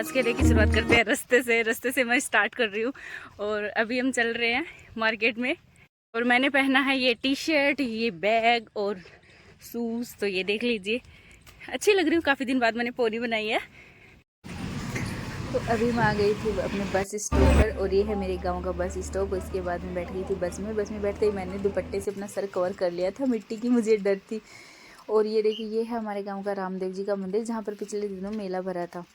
आज के डे की शुरुआत करते हैं रास्ते से मैं स्टार्ट कर रही हूँ। और अभी हम चल रहे हैं मार्केट में और मैंने पहना है ये टी शर्ट, ये बैग और शूज़। तो ये देख लीजिए, अच्छी लग रही हूँ। काफ़ी दिन बाद मैंने पोनी बनाई है। तो अभी मैं आ गई थी अपने बस स्टॉप पर और ये है मेरे गांव का बस स्टॉप। इसके बाद मैं बैठ गई थी बस में बैठते ही मैंने दुपट्टे से अपना सर कवर कर लिया था, मिट्टी की मुझे डर थी। और ये देखिए, ये है हमारे गांव का रामदेव जी का मंदिर, जहाँ पर पिछले दिनों मेला भरा था।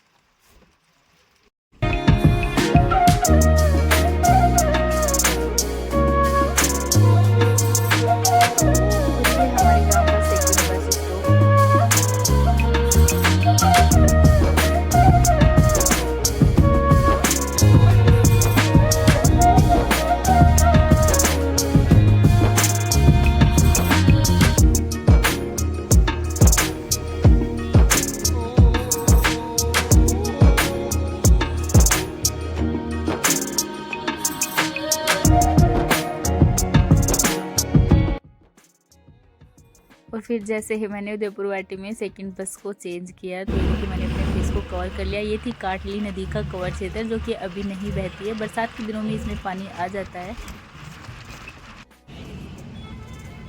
और फिर जैसे ही मैंने उदयपुर वाटी में सेकंड बस को चेंज किया तो ये कि मैंने अपने फेस को कवर कर लिया। ये थी काटली नदी का कवर क्षेत्र, जो कि अभी नहीं बहती है। बरसात के दिनों में इसमें पानी आ जाता है।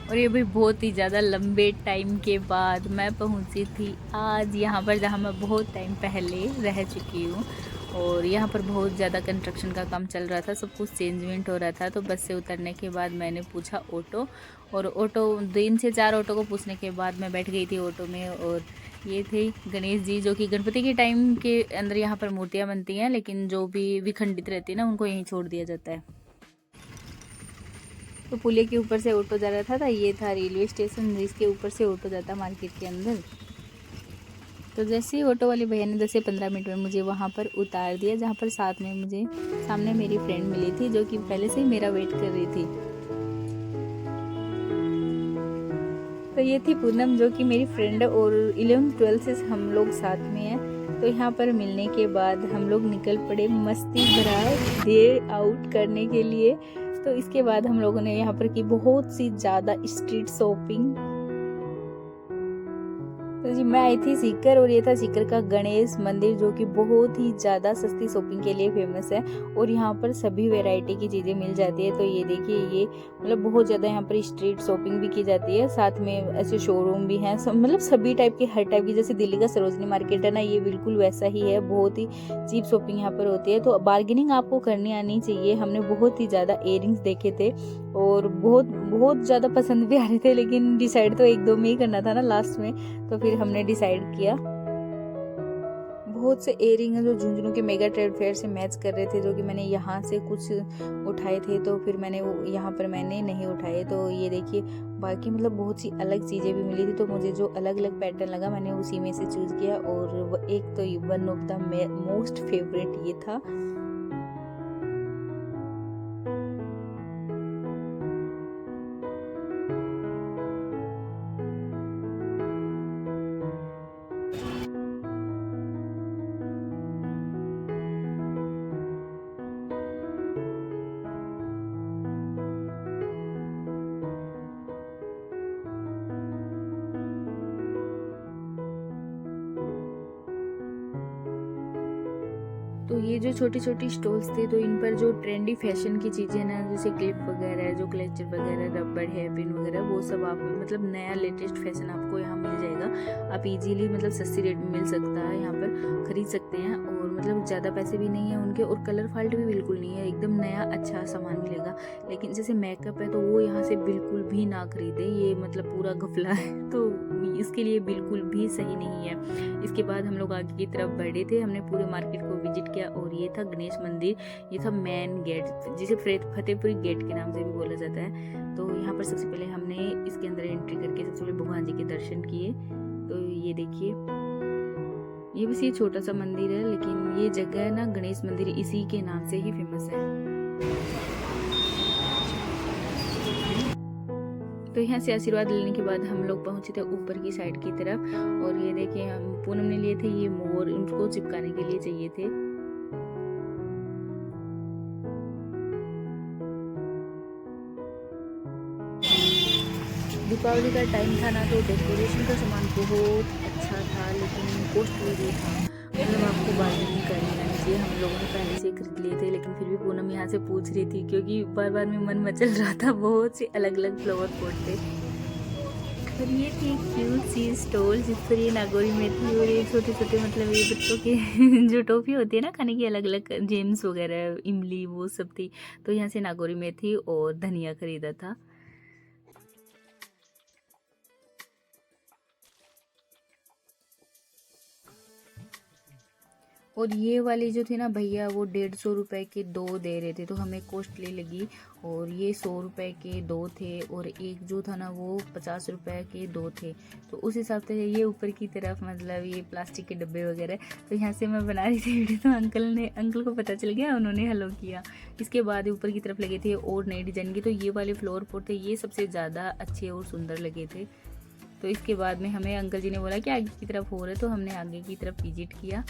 और ये भी बहुत ही ज़्यादा लंबे टाइम के बाद मैं पहुंची थी आज यहाँ पर, जहाँ मैं बहुत टाइम पहले रह चुकी हूँ। और यहाँ पर बहुत ज़्यादा कंस्ट्रक्शन का काम चल रहा था, सब कुछ चेंजमेंट हो रहा था। तो बस से उतरने के बाद मैंने पूछा ऑटो, और ऑटो 3 से 4 ऑटो को पूछने के बाद मैं बैठ गई थी ऑटो में। और ये थे गणेश जी, जो कि गणपति के टाइम के अंदर यहाँ पर मूर्तियाँ बनती हैं, लेकिन जो भी विखंडित रहती है ना, उनको यहीं छोड़ दिया जाता है। तो पुलिया के ऊपर से ऑटो जा रहा था। ये था रेलवे स्टेशन, जिसके ऊपर से ऑटो जाता मार्केट के अंदर। तो जैसे ही ऑटो वाले भैया ने 10 से 15 मिनट में मुझे वहाँ पर उतार दिया, जहाँ पर साथ में मुझे सामने मेरी फ्रेंड मिली थी, जो कि पहले से ही मेरा वेट कर रही थी। तो ये थी पूनम, जो कि मेरी फ्रेंड है और 11th-12th से हम लोग साथ में हैं। तो यहाँ पर मिलने के बाद हम लोग निकल पड़े मस्ती भरा डे आउट करने के लिए। तो इसके बाद हम लोगों ने यहाँ पर की बहुत सी ज़्यादा स्ट्रीट शॉपिंग। तो जी मैं आई थी सीकर, और ये था सीकर का गणेश मंदिर, जो कि बहुत ही ज़्यादा सस्ती शॉपिंग के लिए फेमस है। और यहाँ पर सभी वैरायटी की चीज़ें मिल जाती है। तो ये देखिए, ये मतलब बहुत ज़्यादा यहाँ पर स्ट्रीट शॉपिंग भी की जाती है, साथ में ऐसे शोरूम भी हैं। मतलब सभी टाइप के, हर टाइप की, जैसे दिल्ली का सरोजनी मार्केट है ना, ये बिल्कुल वैसा ही है। बहुत ही चीप शॉपिंग यहाँ पर होती है। तो बार्गेनिंग आपको करनी आनी चाहिए। हमने बहुत ही ज़्यादा इयरिंग्स देखे थे और बहुत ज़्यादा पसंद भी आ रहे थे, लेकिन डिसाइड तो 1-2 में ही करना था ना लास्ट में। तो फिर हमने डिसाइड किया। बहुत से इयरिंग हैं जो झुंझुनू के मेगा ट्रेड फेयर से मैच कर रहे थे, जो कि मैंने यहाँ से कुछ उठाए थे। तो फिर मैंने वो यहाँ पर मैंने नहीं उठाए। तो ये देखिए, बाकी मतलब बहुत सी अलग चीज़ें भी मिली थी। तो मुझे जो अलग अलग पैटर्न लगा, मैंने उसी में से चूज़ किया। और एक तो one of the most favourite ये था। तो ये जो छोटी छोटी स्टॉल्स थे, तो इन पर जो ट्रेंडी फैशन की चीज़ें ना, जैसे क्लिप वगैरह, जो क्लेचर वगैरह, रबड़, हेयर पिन वगैरह, वो सब आप मतलब नया लेटेस्ट फैशन आपको यहाँ मिल जाएगा। आप इजीली मतलब सस्ती रेट में मिल सकता है, यहाँ पर खरीद सकते हैं। और मतलब ज़्यादा पैसे भी नहीं है उनके, और कलर फाल्ट भी बिल्कुल नहीं है, एकदम नया अच्छा सामान मिलेगा। लेकिन जैसे मेकअप है, तो वो यहाँ से बिल्कुल भी ना खरीदे, ये मतलब पूरा घपला है। तो इसके लिए बिल्कुल भी सही नहीं है। इसके बाद हम लोग आगे की तरफ बढ़े थे, हमने पूरे मार्केट को विजिट किया। और ये था गणेश मंदिर, ये था मेन गेट, जिसे फतेहपुरी गेट के नाम से भी बोला जाता है। तो यहाँ पर सबसे पहले हमने इसके अंदर एंट्री करके सबसे पहले भगवान जी के दर्शन किए। तो ये देखिए, ये बस ये छोटा सा मंदिर है, लेकिन ये जगह है ना, गणेश मंदिर इसी के नाम से ही फेमस है। तो यहाँ से आशीर्वाद लेने के बाद हम लोग पहुंचे थे ऊपर की साइड की तरफ। और ये देखिए, हम पूनम ने लिए थे ये मोर, उनको चिपकाने के लिए चाहिए थे। दीपावली का टाइम था ना, तो डेकोरेशन का सामान बहुत अच्छा था, लेकिन कॉस्टली भी था। मतलब आपको बार्गेनिंग करनी आनी चाहिए। हम लोगों ने पहले से खरीद लिए थे, लेकिन फिर भी पूनम यहाँ से पूछ रही थी क्योंकि बार बार में मन मचल रहा था। बहुत से अलग अलग फ्लावर पॉट थे और ये थी क्यूट सी स्टॉल जिस पर ये नागौरी में थी और ये छोटे छोटे मतलब ये बच्चों के जो टॉफी होती है ना खाने की, अलग अलग जेम्स वगैरह, इमली, वो सब थी। तो यहाँ से नागौरी में थी और धनिया खरीदा था। और ये वाली जो थी ना भैया, वो 150 रुपए के 2 दे रहे थे, तो हमें कॉस्टली लगी। और ये 100 रुपए के 2 थे और एक जो था ना वो 50 रुपए के 2 थे। तो उस हिसाब से ये ऊपर की तरफ मतलब ये प्लास्टिक के डब्बे वगैरह। तो यहाँ से मैं बना रही थी वीडियो, तो अंकल को पता चल गया, उन्होंने हेलो किया। इसके बाद ऊपर की तरफ लगे थे और नई डिजाइन के। तो ये वाले फ्लावर पॉट थे, ये सबसे ज़्यादा अच्छे और सुंदर लगे थे। तो इसके बाद में हमें अंकल जी ने बोला कि आगे की तरफ हो रहे, तो हमने आगे की तरफ विजिट किया।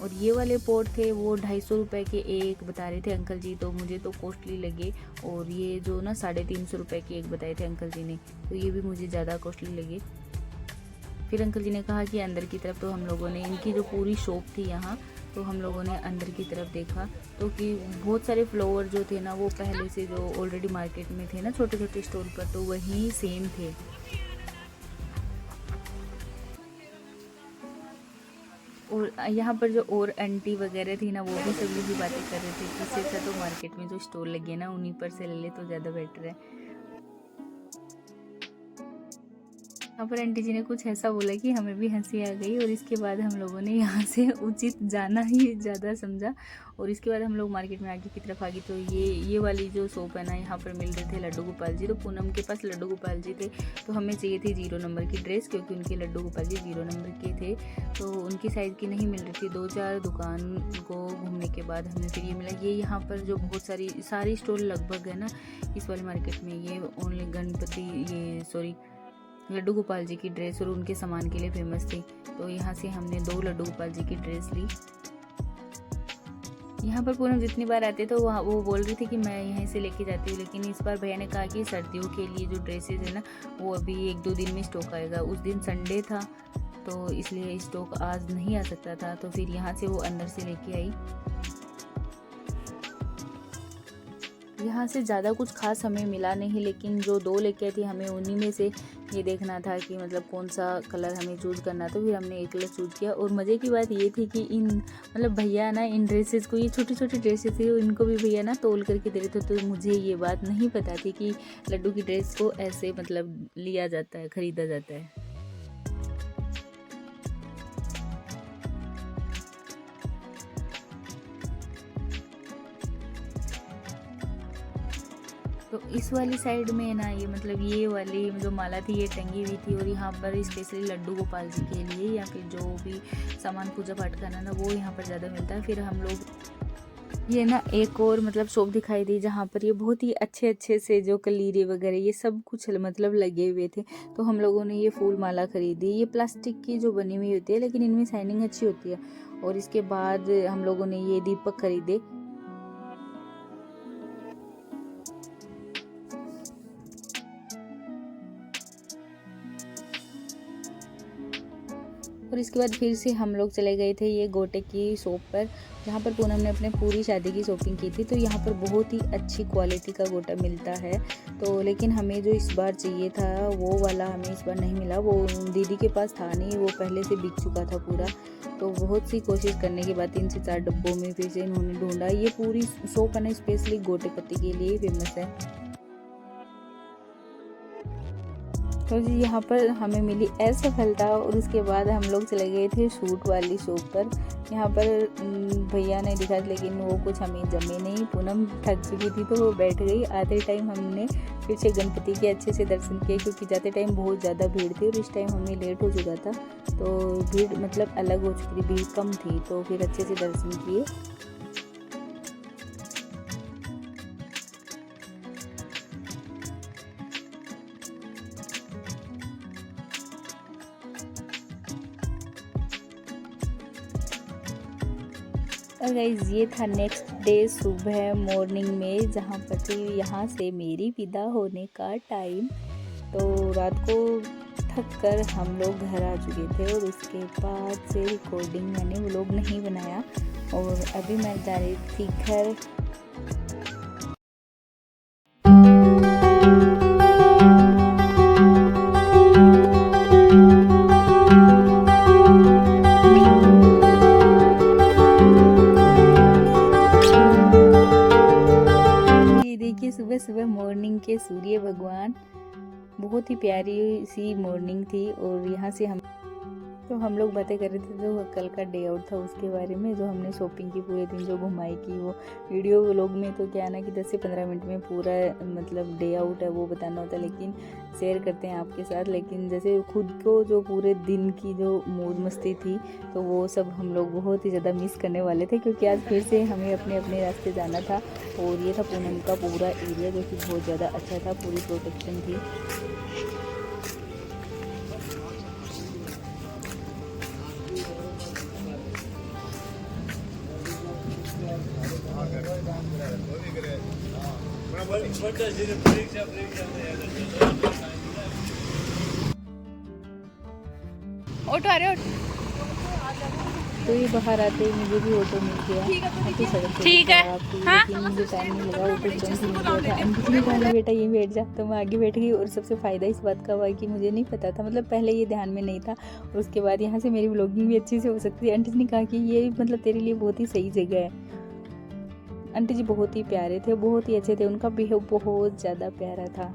और ये वाले पॉट थे वो 250 रुपए के एक बता रहे थे अंकल जी, तो मुझे तो कॉस्टली लगे। और ये जो ना 350 रुपए के एक बताए थे अंकल जी ने, तो ये भी मुझे ज़्यादा कॉस्टली लगे। फिर अंकल जी ने कहा कि अंदर की तरफ, तो हम लोगों ने इनकी जो पूरी शॉप थी यहाँ, तो हम लोगों ने अंदर की तरफ देखा। तो कि बहुत सारे फ्लावर जो थे ना वो पहले से जो ऑलरेडी मार्केट में थे ना छोटे छोटे स्टॉल पर, तो वही सेम थे। और यहाँ पर जो और आंटी वगैरह थी ना, वो भी सब यही बातें कर रहे थे कि इससे अच्छा तो मार्केट में जो स्टोर लगे ना उन्हीं पर से ले ले तो ज़्यादा बेटर है। यहाँ पर आंटी जी ने कुछ ऐसा बोला कि हमें भी हंसी आ गई। और इसके बाद हम लोगों ने यहाँ से उचित जाना ही ज़्यादा समझा। और इसके बाद हम लोग मार्केट में आगे की तरफ आ गए। तो ये वाली जो शॉप है ना, यहाँ पर मिल रहे थे लड्डू गोपाल जी। तो पूनम के पास लड्डू गोपाल जी थे, तो हमें चाहिए थी 0 नंबर की ड्रेस, क्योंकि उनके लड्डू गोपाल जी 0 नंबर के थे। तो उनकी साइज़ की नहीं मिल रही थी। 2-4 दुकान को घूमने के बाद हमें फिर ये मिला। ये यहाँ पर जो बहुत सारी स्टॉल लगभग है ना इस वाले मार्केट में, ये ओनली गणपति, ये सॉरी लड्डू गोपाल जी की ड्रेस और उनके सामान के लिए फेमस थी। तो यहाँ से हमने 2 लड्डू गोपाल जी की ड्रेस ली। यहाँ पर पूनम जितनी बार आते तो वहाँ वो बोल रही थी कि मैं यहीं से लेके जाती हूँ, लेकिन इस बार भैया ने कहा कि सर्दियों के लिए जो ड्रेसेस है ना वो अभी 1-2 दिन में स्टॉक आएगा। उस दिन संडे था, तो इसलिए स्टॉक आज नहीं आ सकता था। तो फिर यहाँ से वो अंदर से लेके आई। यहाँ से ज़्यादा कुछ खास हमें मिला नहीं, लेकिन जो 2 लेके आई थी हमें उन्हीं में से ये देखना था कि मतलब कौन सा कलर हमें चूज़ करना। तो फिर हमने एक कलर चूज़ किया। और मज़े की बात ये थी कि इन मतलब भैया ना इन ड्रेसेस को, ये छोटी छोटी ड्रेसेस थी, इनको भी भैया ना तोल करके दे रहे थे। तो मुझे ये बात नहीं पता थी कि लड्डू की ड्रेस को ऐसे मतलब लिया जाता है, ख़रीदा जाता है। तो इस वाली साइड में ना ये मतलब ये वाली जो माला थी ये टंगी हुई थी। और यहाँ पर स्पेशली लड्डू गोपाल जी के लिए या फिर जो भी सामान पूजा पाठ करना ना वो यहाँ पर ज़्यादा मिलता है। फिर हम लोग ये ना एक और मतलब शॉप दिखाई दी जहाँ पर ये बहुत ही अच्छे अच्छे से जो कलीरे वगैरह ये सब कुछ मतलब लगे हुए थे। तो हम लोगों ने ये फूल माला खरीदी। ये प्लास्टिक की जो बनी हुई होती है, लेकिन इनमें शाइनिंग अच्छी होती है। और इसके बाद हम लोगों ने ये दीपक खरीदे। और इसके बाद फिर से हम लोग चले गए थे ये गोटे की शॉप पर, जहाँ पर पूनम ने अपने पूरी शादी की शॉपिंग की थी। तो यहाँ पर बहुत ही अच्छी क्वालिटी का गोटा मिलता है। तो लेकिन हमें जो इस बार चाहिए था वो वाला हमें इस बार नहीं मिला। वो दीदी के पास था नहीं, वो पहले से बिक चुका था पूरा। तो बहुत सी कोशिश करने के बाद 3 से 4 डब्बों में फिर से इन्होंने ढूंढा। ये पूरी शॉप है ना स्पेशली गोटे पत्ती के लिए फेमस है। तो जी यहाँ पर हमें मिली असफलता। और उसके बाद हम लोग चले गए थे सूट वाली शॉप पर। यहाँ पर भैया ने दिखा, लेकिन वो कुछ हमें जमे नहीं। पूनम थक चुकी थी तो वो बैठ गई। आते टाइम हमने फिर से गणपति के अच्छे से दर्शन किए, क्योंकि जाते टाइम बहुत ज़्यादा भीड़ थी और इस टाइम हमें लेट हो चुका था। तो भीड़ मतलब अलग हो चुकी थी, भीड़ कम थी, तो फिर अच्छे से दर्शन किए। और गाइस ये था नेक्स्ट डे सुबह मॉर्निंग में, जहाँ पर थी यहाँ से मेरी विदा होने का टाइम। तो रात को थक कर हम लोग घर आ चुके थे और उसके बाद से रिकॉर्डिंग मैंने व्लॉग नहीं बनाया और अभी मैं जा रही थी घर। देखिए सुबह सुबह मॉर्निंग के सूर्य भगवान, बहुत ही प्यारी सी मॉर्निंग थी। और यहाँ से हम लोग बातें कर रहे थे जो कल का डे आउट था उसके बारे में, जो हमने शॉपिंग की पूरे दिन, जो घुमाई की। वो वीडियो व्लॉग में तो क्या ना कि 10 से 15 मिनट में पूरा मतलब डे आउट है वो बताना होता है, लेकिन शेयर करते हैं आपके साथ। लेकिन जैसे खुद को जो पूरे दिन की जो मौज मस्ती थी, तो वो सब हम लोग बहुत ही ज़्यादा मिस करने वाले थे, क्योंकि आज फिर से हमें अपने अपने रास्ते जाना था। और ये था पूनम का पूरा एरिया, जो कि बहुत ज़्यादा अच्छा था, पूरी प्रोटेक्शन थी। ऑटो आ रहे, तो ये बाहर आते ही मुझे भी ऑटो मिल गया। ठीक है, हाँ? लेकिन मुझे टाइम नहीं लगा, ऑटो तुरंत मिल गया था। आंटी ने कहा बेटा ये बैठ जा, तो मैं आगे बैठ गई। और सबसे फ़ायदा इस बात का हुआ कि मुझे नहीं पता था, मतलब पहले ये ध्यान में नहीं था। और उसके बाद यहाँ से मेरी व्लॉगिंग भी अच्छी से हो सकती है। आंटी ने कहा कि ये मतलब तेरे लिए बहुत ही सही जगह है। आंटी जी बहुत ही प्यारे थे, बहुत ही अच्छे थे, उनका बिहेव बहुत ज़्यादा प्यारा था।